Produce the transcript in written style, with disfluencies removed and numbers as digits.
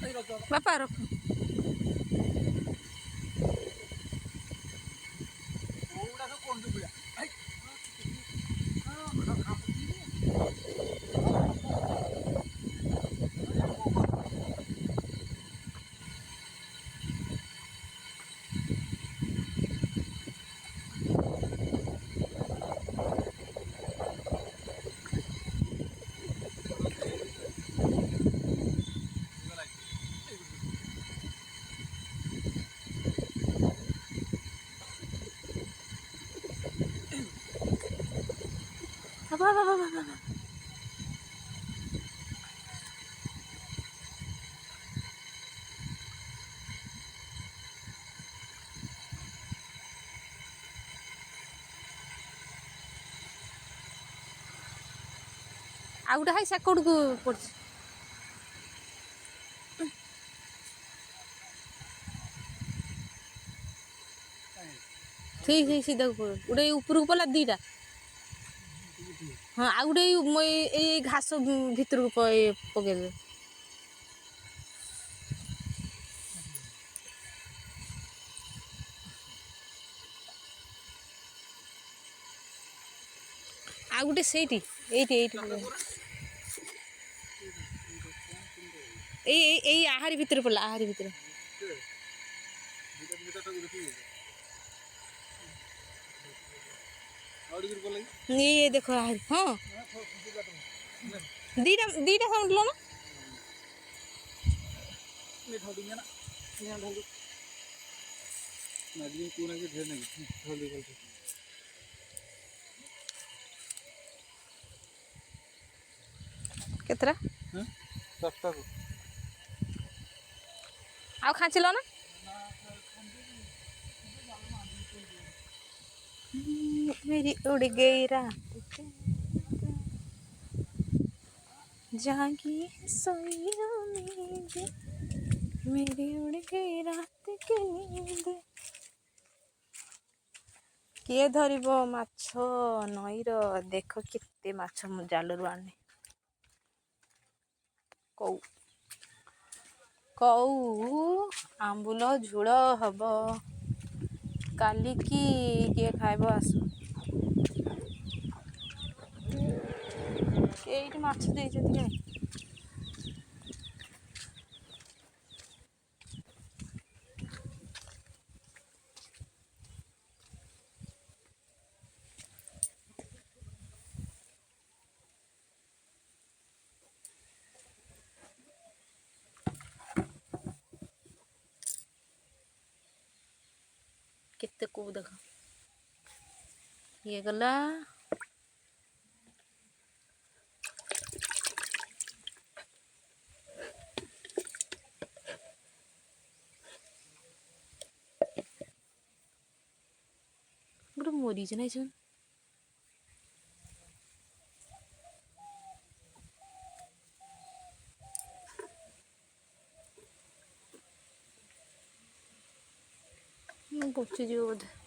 बापा रख ଆଉ ଗୋଟେ ହାଇ ସାକଡ଼କୁ ପଡ଼ିଛି ଠିକ୍ ହେଇ ସିଧାକୁ ପଡ଼ିବ ଗୋଟେ ଉପରକୁ ପଡ଼ିଲା ଦୁଇଟା ହଁ ଆଉ ଗୋଟେ ଏଇ ଘାସ ଭିତରକୁ ପକେଇଦେବେ ଆଉ ଗୋଟେ ସେଇଠି ଏଇଠି ଏଇ ଆହାରି ଭିତରେ ପଡ଼ିଲା ଆହାରି ଭିତରେ ये देखो हाँ दीटा दीटा साउंड लो ना केतरा आउ खाँचिल ना मेरी उड़ गई रात जागी सोई नींद मेरी उड़ गई रात की नींद किए धरिब माछ नईर देख केते माछ जालरू आने कौ कौ आंबुल झोल हब काली की किए खाइब आस एइठी माछ देइछथि केते को देख ये गला गोटे मरीज नहीं छन बची जीव बोधे